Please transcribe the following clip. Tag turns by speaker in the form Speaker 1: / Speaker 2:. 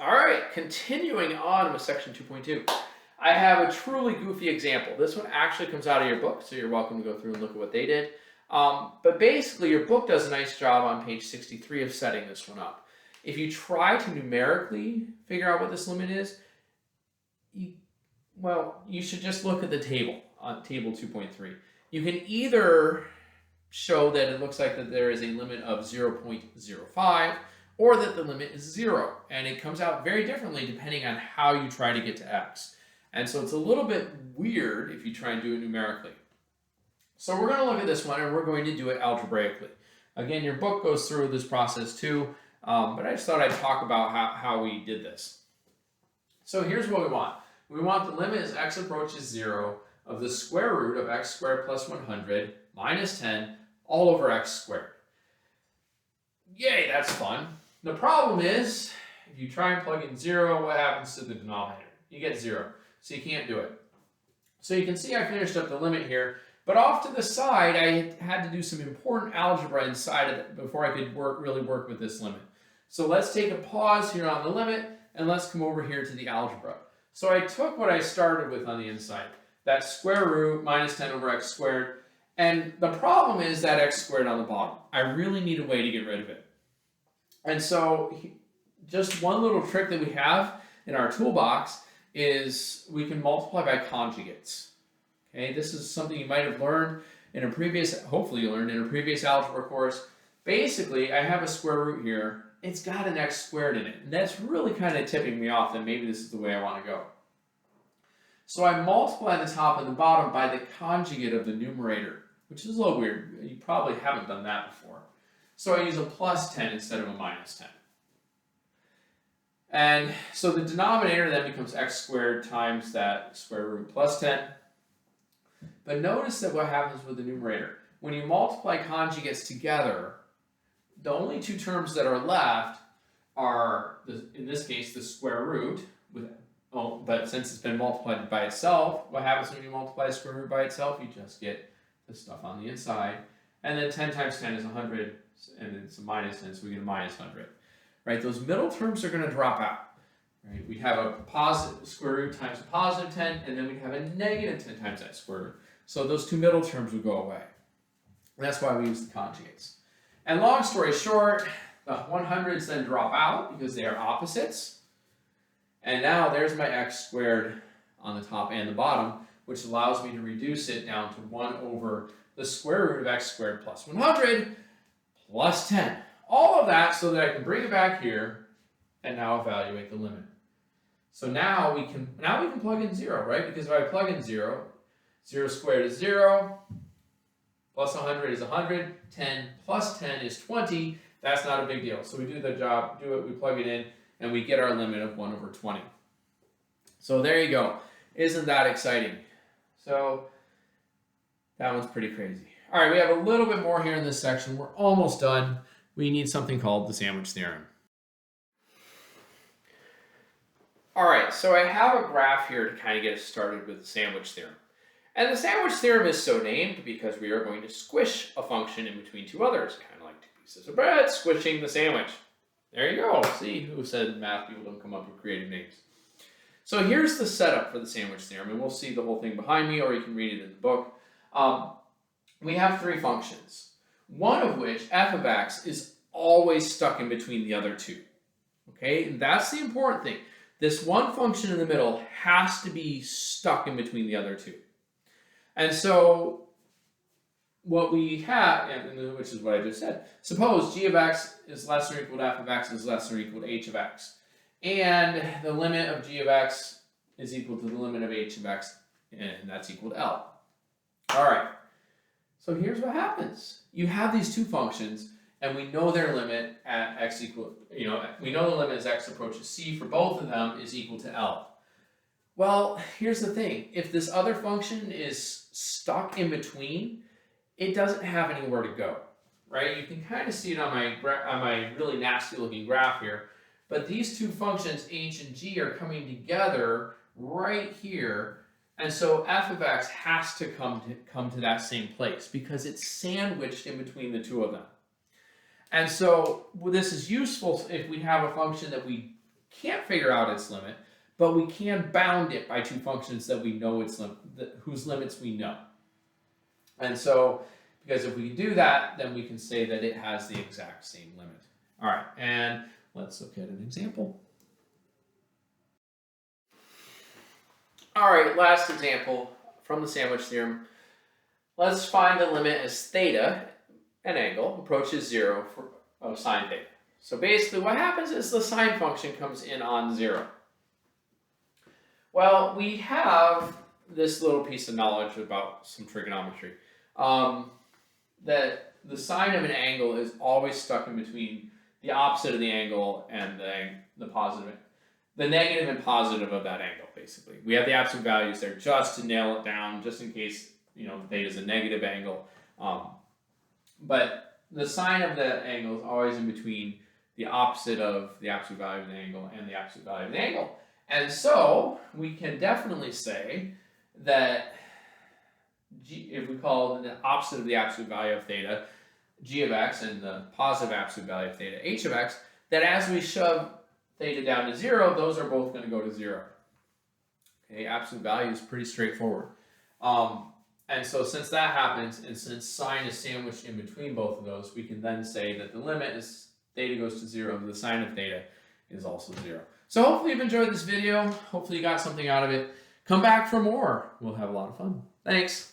Speaker 1: All right, continuing on with section 2.2. I have a truly goofy example. This one actually comes out of your book, so you're welcome to go through and look at what they did. But basically, your book does a nice job on page 63 of setting this one up. If you try to numerically figure out what this limit is, you should just look at the table on table 2.3. You can either show that it looks like that there is a limit of 0.05 or that the limit is 0. And it comes out very differently depending on how you try to get to x. And so it's a little bit weird if you try and do it numerically. So we're going to look at this one and we're going to do it algebraically. Again, your book goes through this process too, but I just thought I'd talk about how we did this. So here's what we want. We want the limit as x approaches 0 of the square root of x squared plus 100 minus 10 all over x squared. Yay, that's fun. The problem is, if you try and plug in 0, what happens to the denominator? You get 0, so you can't do it. So you can see I finished up the limit here, but off to the side, I had to do some important algebra inside of it before I could really work with this limit. So let's take a pause here on the limit, and let's come over here to the algebra. So I took what I started with on the inside, that square root minus 10 over x squared, and the problem is that x squared on the bottom. I really need a way to get rid of it. And so just one little trick that we have in our toolbox is we can multiply by conjugates. Okay, this is something you might have learned in a previous, hopefully you learned in a previous algebra course. Basically, I have a square root here. It's got an x squared in it. And that's really kind of tipping me off that maybe this is the way I want to go. So I multiply the top and the bottom by the conjugate of the numerator, which is a little weird. You probably haven't done that before. So I use a plus 10 instead of a minus 10. And so the denominator then becomes x squared times that square root plus 10. But notice that what happens with the numerator. When you multiply conjugates together, the only two terms that are left are, in this case, the square root. But since it's been multiplied by itself, what happens when you multiply the square root by itself? You just get the stuff on the inside. And then 10 times 10 is 100, and it's a minus 10, so we get a minus 100. Right? Those middle terms are going to drop out. Right? We have a positive square root times a positive 10, and then we have a negative 10 times that square root. So those two middle terms would go away. And that's why we use the conjugates. And long story short, the 100s then drop out because they are opposites. And now there's my x squared on the top and the bottom, which allows me to reduce it down to 1 over the square root of x squared plus 100 plus 10. All of that so that I can bring it back here and now evaluate the limit. So now we can plug in 0, right? Because if I plug in 0, 0 squared is 0, plus 100 is 100, 10 plus 10 is 20. That's not a big deal. So we do we plug it in, and we get our limit of 1 over 20. So there you go. Isn't that exciting? So that one's pretty crazy. All right, we have a little bit more here in this section. We're almost done. We need something called the sandwich theorem. All right, so I have a graph here to kind of get us started with the sandwich theorem. And the sandwich theorem is so named because we are going to squish a function in between two others, kind of like two pieces of bread squishing the sandwich. There you go. See, who said math people don't come up with creative names? So here's the setup for the sandwich theorem, and we'll see the whole thing behind me, or you can read it in the book. We have three functions, one of which, f of x, is always stuck in between the other two. Okay, and that's the important thing. This one function in the middle has to be stuck in between the other two. And so what we have, which is what I just said, suppose g of x is less than or equal to f of x is less than or equal to h of x. And the limit of g of x is equal to the limit of h of x, and that's equal to L. All right, so here's what happens. You have these two functions, and we know their limit at x equal, we know the limit as x approaches c for both of them is equal to L. Well, here's the thing. If this other function is stuck in between, it doesn't have anywhere to go, right? You can kind of see it on my really nasty looking graph here, but these two functions, h and g, are coming together right here, and so f of x has to come to that same place because it's sandwiched in between the two of them. And so this is useful if we have a function that we can't figure out its limit, but we can bound it by two functions that we know whose limits we know. And so, because if we can do that, then we can say that it has the exact same limit. All right, and let's look at an example. All right, last example from the sandwich theorem. Let's find the limit as theta, an angle, approaches 0 of sine theta. So basically what happens is the sine function comes in on 0. Well, we have this little piece of knowledge about some trigonometry. That the sine of an angle is always stuck in between the opposite of the angle and the negative and positive of that angle, basically. We have the absolute values there just to nail it down, just in case, theta is a negative angle. But the sine of the angle is always in between the opposite of the absolute value of the angle and the absolute value of the angle. And so we can definitely say that if we call the opposite of the absolute value of theta g of x and the positive absolute value of theta h of x, that as we shove theta down to 0, those are both going to go to 0. Okay, absolute value is pretty straightforward. And so since that happens, and since sine is sandwiched in between both of those, we can then say that the limit is theta goes to 0, the sine of theta is also 0. So hopefully you've enjoyed this video. Hopefully you got something out of it. Come back for more. We'll have a lot of fun. Thanks.